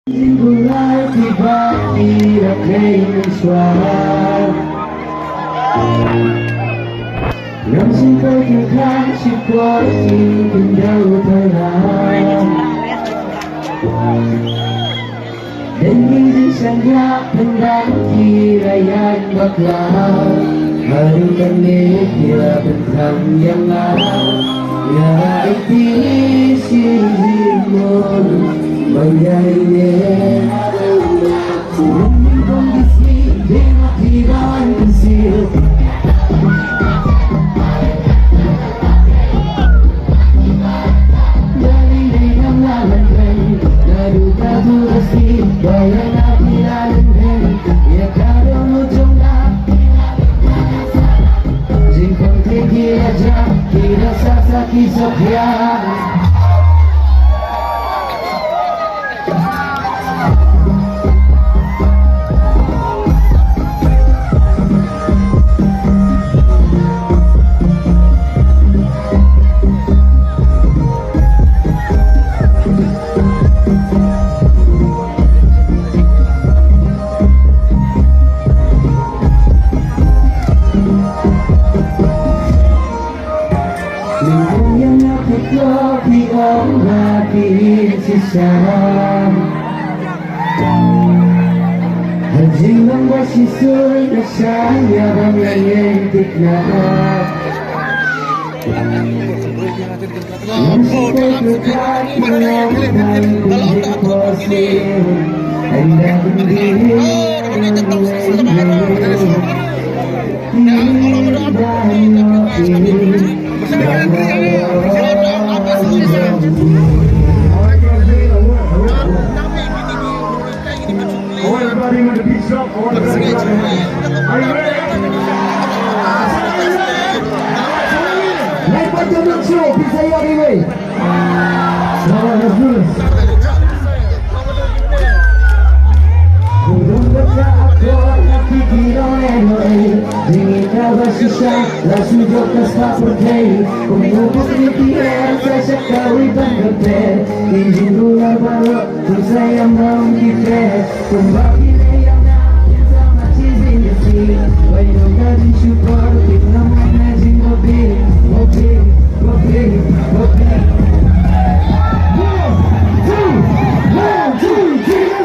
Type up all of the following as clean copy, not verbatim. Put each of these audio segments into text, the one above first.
Mulai tiba-tiba keinginan suara yang singkatkan situasi indah utara dan diri sangat pendam kirayan bakal harukan kira bentang yang ya isi menjadi kondisi dengan tidak kecil dari dengan lawan lalu kadu bersih bayang api lalu ya kado ujungnya jika tinggi aja kira sasa kisah Kopi ombak sisa Haji membersisui Rasanya banyak yang tiknah Mesti berkat Menangkan Kunjung posir Anda berdiri Everybody with the beats up. Are you ready? Naik macam lucu, bisa ya ini. La suyo que está por ahí como positividad se acabó y tan repente y sin duda valor tú se llama un diferente con baile y una piensa más sin decir bueno que sin support que no me sin mover mover mover mover 1, 2, 1, 2, 3,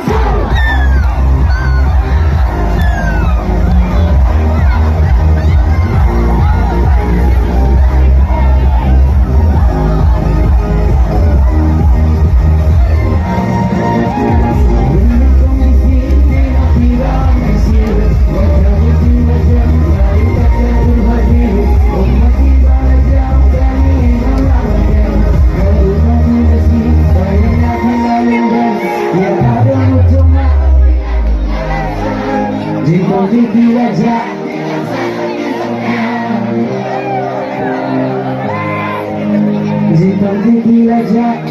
let's go.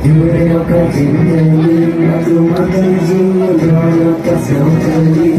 Jure aku cintai, aku makan semua lokasi kali.